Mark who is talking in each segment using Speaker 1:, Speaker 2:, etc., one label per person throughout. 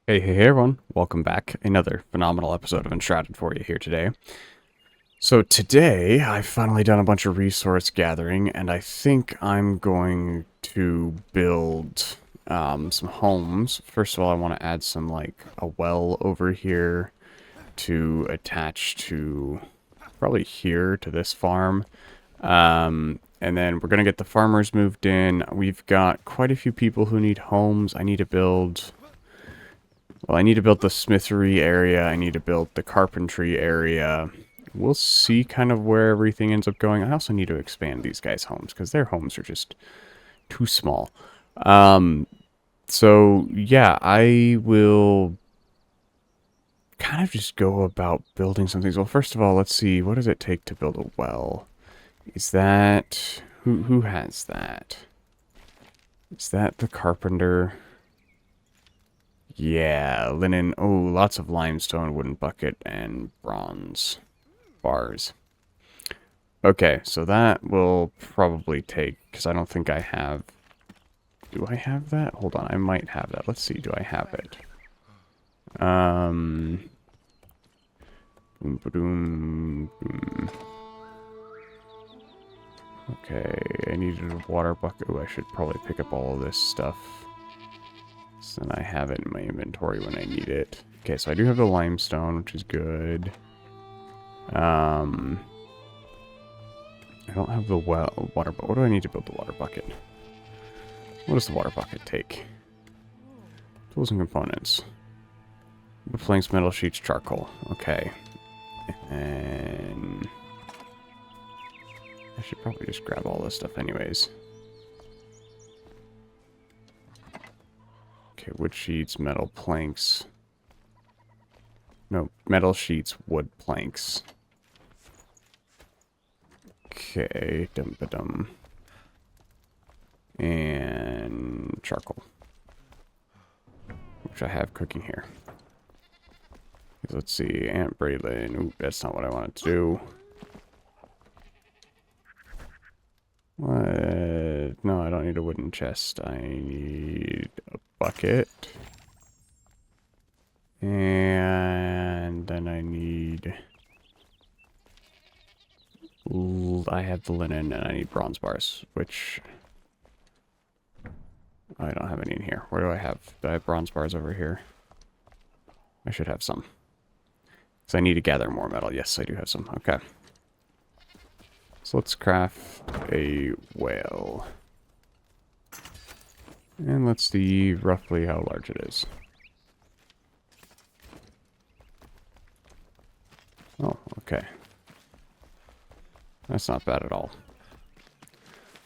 Speaker 1: Hey everyone, welcome back. Another phenomenal episode of Enshrouded for you here today. So today, I've finally done a bunch of resource gathering, and I think I'm going to build some homes. First of all, I want to add some, like, a well over here to attach to, probably here to this farm. And then we're going to get the farmers moved in. We've got quite a few people who need homes. I need to build... Well, I need to build the smithery area. I need to build the carpentry area. We'll see kind of where everything ends up going. I also need to expand these guys' homes because their homes are just too small. So, yeah, I will kind of just go about building some things. Well, first of all, let's see. What does it take to build a well? Is that... Who has that? Is that the carpenter? Yeah, linen. Oh, lots of limestone, wooden bucket, and bronze bars. Okay, so that will probably take, because I don't think I have... Do I have that? Hold on, I might have that. Let's see, do I have it? Boom, boom, boom. Okay, I needed a water bucket. Oh, I should probably pick up all of this stuff. So then I have it in my inventory when I need it. Okay, so I do have the limestone, which is good. I don't have the water bucket. What do I need to build the water bucket? What does the water bucket take? Tools and components. Wood planks, metal sheets, charcoal. Okay. And I should probably just grab all this stuff anyways. Okay, wood sheets, metal planks. No, metal sheets, wood planks. Okay, dum-ba-dum. And charcoal. Which I have cooking here. Let's see, Ant Braylon. Ooh, that's not what I wanted to do. What? No, I don't need a wooden chest. I need a bucket. And then I need... Ooh, I have the linen and I need bronze bars, which... I don't have any in here. Where do I have? Do I have bronze bars over here? I should have some. Because I need to gather more metal. Yes, I do have some. Okay. So let's craft a whale. And let's see roughly how large it is. Oh, okay. That's not bad at all.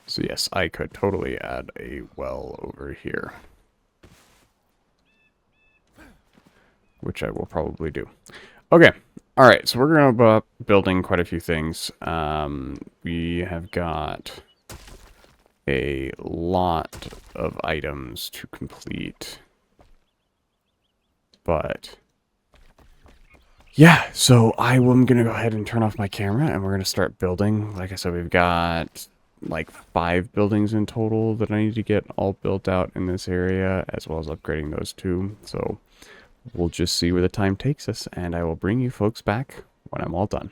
Speaker 1: So yes, I could totally add a well over here. Which I will probably do. Okay. Alright, so we're going to be building quite a few things. We have got a lot of items to complete. But yeah, so I'm going to go ahead and turn off my camera and we're going to start building. Like I said, we've got like 5 buildings in total that I need to get all built out in this area, as well as upgrading those 2. So we'll just see where the time takes us, and I will bring you folks back when I'm all done.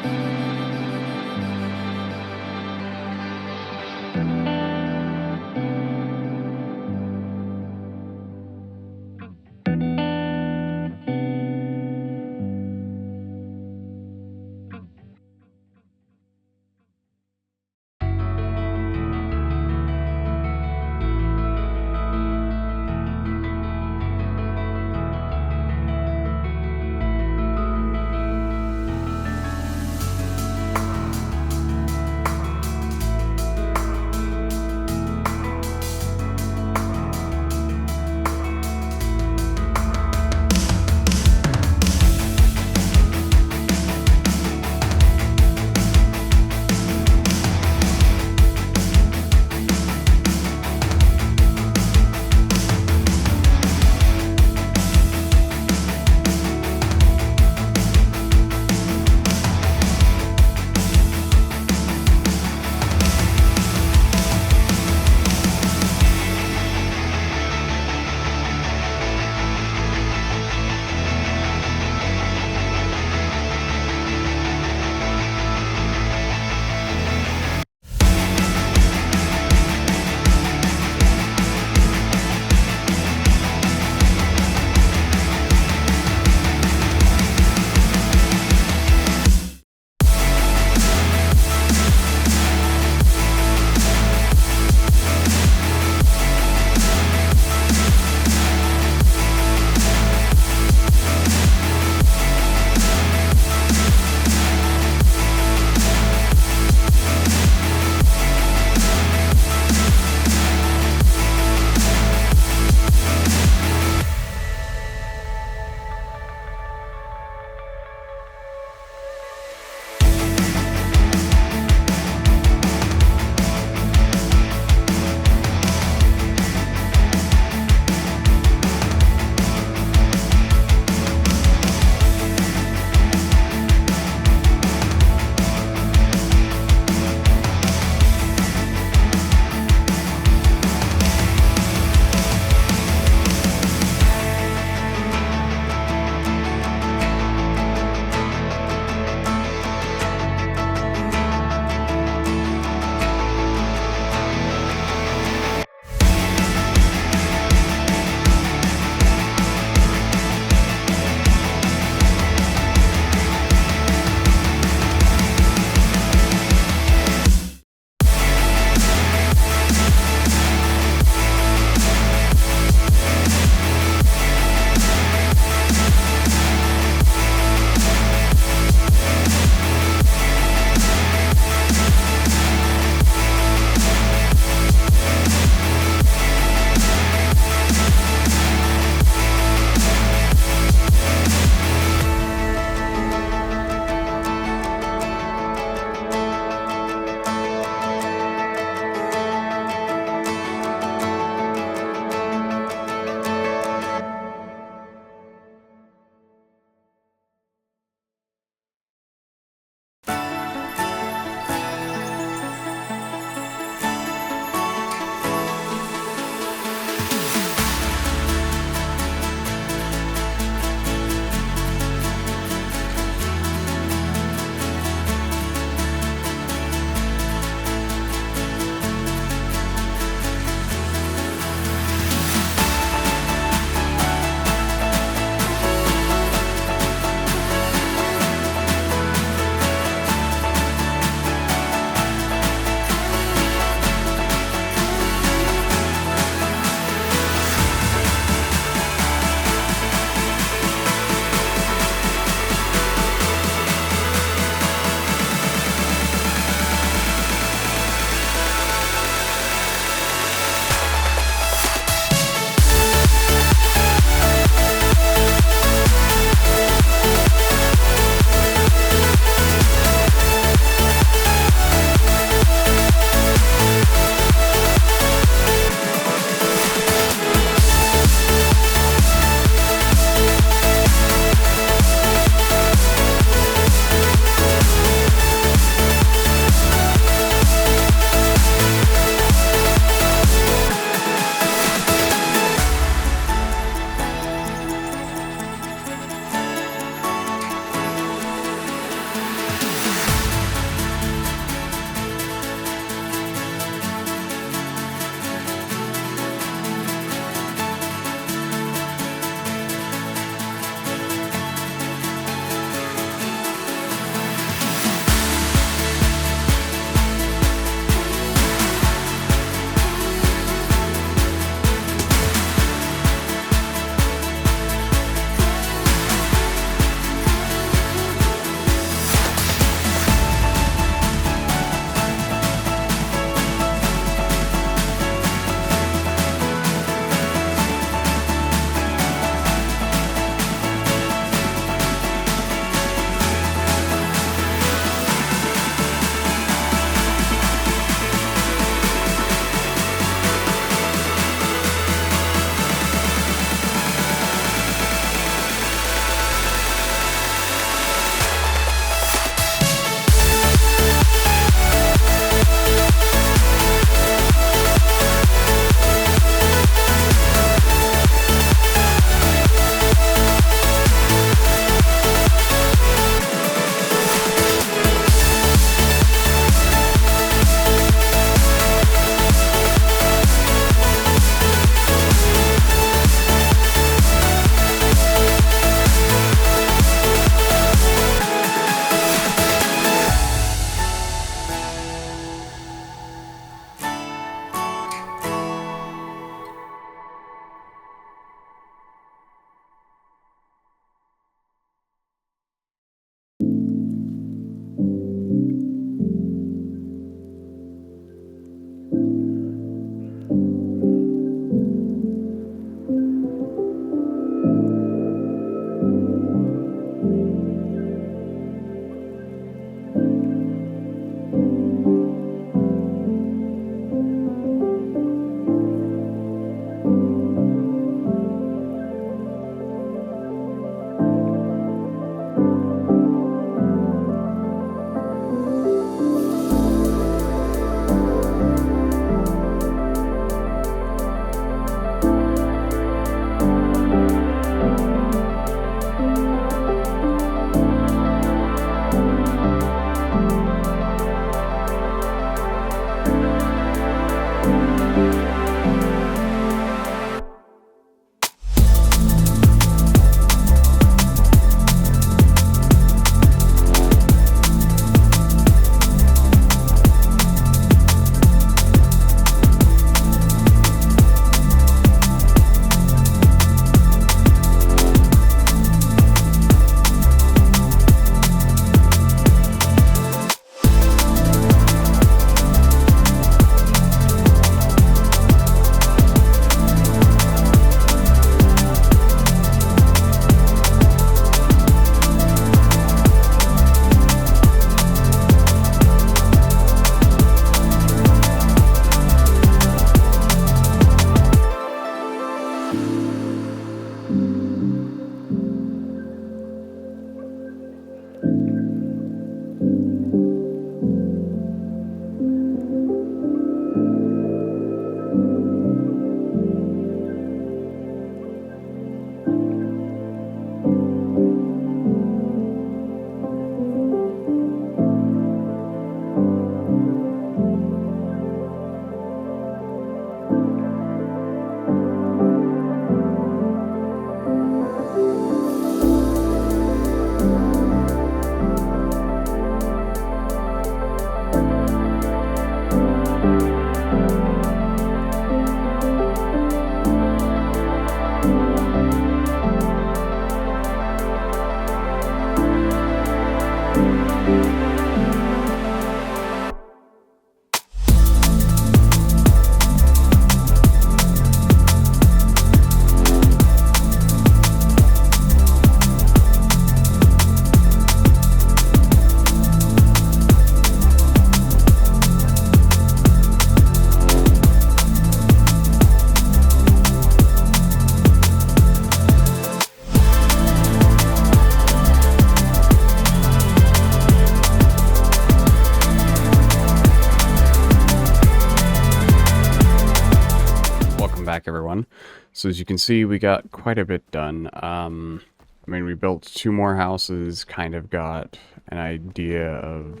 Speaker 1: back, everyone. So as you can see, we got quite a bit done. I mean, we built 2 more houses, kind of got an idea of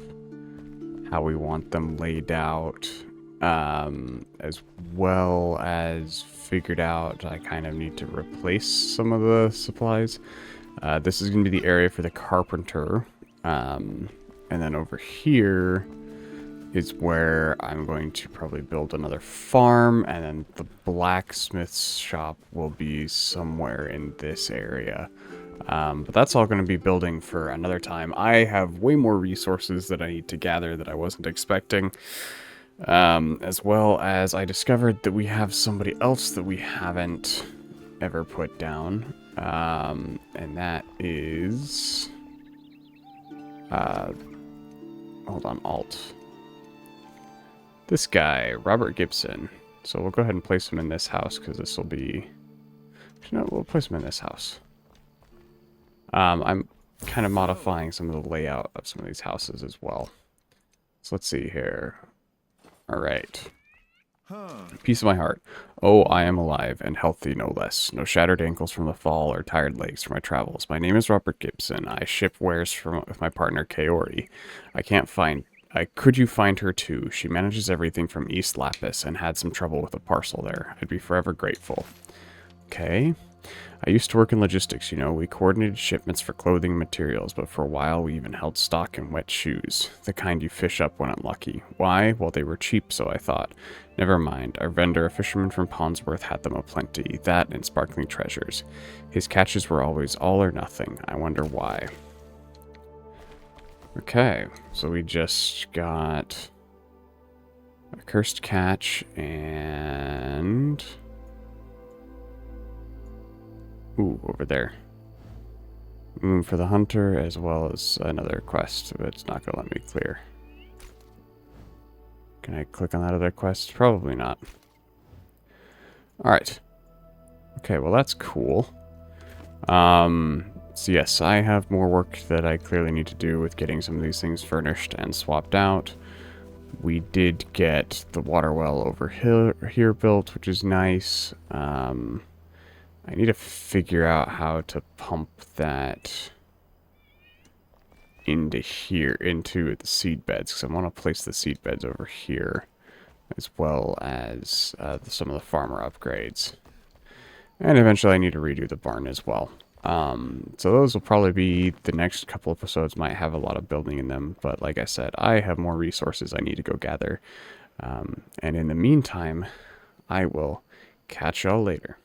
Speaker 1: how we want them laid out, as well as figured out I kind of need to replace some of the supplies. This is going to be the area for the carpenter, and then over here is where I'm going to probably build another farm, and then the blacksmith's shop will be somewhere in this area. But that's all going to be building for another time. I have way more resources that I need to gather that I wasn't expecting. As well as I discovered that we have somebody else that we haven't ever put down. And that is... hold on, Alt. This guy, Robert Gibson. So we'll go ahead and place him in this house, because this will be... No, we'll place him in this house. I'm kind of modifying some of the layout of some of these houses as well. So let's see here. Alright. Peace of my heart. Oh, I am alive and healthy, no less. No shattered ankles from the fall or tired legs from my travels. My name is Robert Gibson. I ship wares with my partner, Kaori. Could you find her too? She manages everything from East Lapis and had some trouble with a parcel there. I'd be forever grateful. Okay. I used to work in logistics, you know. We coordinated shipments for clothing and materials, but for a while we even held stock in wet shoes. The kind you fish up when unlucky. Why? Well, they were cheap, so I thought. Never mind. Our vendor, a fisherman from Ponsworth, had them aplenty. That and sparkling treasures. His catches were always all or nothing. I wonder why. Okay, so we just got a cursed catch and... Ooh, over there. Moon for the Hunter, as well as another quest, but it's not going to let me clear. Can I click on that other quest? Probably not. Alright. Okay, well that's cool. So yes, I have more work that I clearly need to do with getting some of these things furnished and swapped out. We did get the water well over here built, which is nice. I need to figure out how to pump that into here, into the seed beds, because I want to place the seed beds over here, as well as some of the farmer upgrades. And eventually I need to redo the barn as well. So those will probably be the next couple episodes, might have a lot of building in them, but like I said, I have more resources I need to go gather. And in the meantime, I will catch y'all later.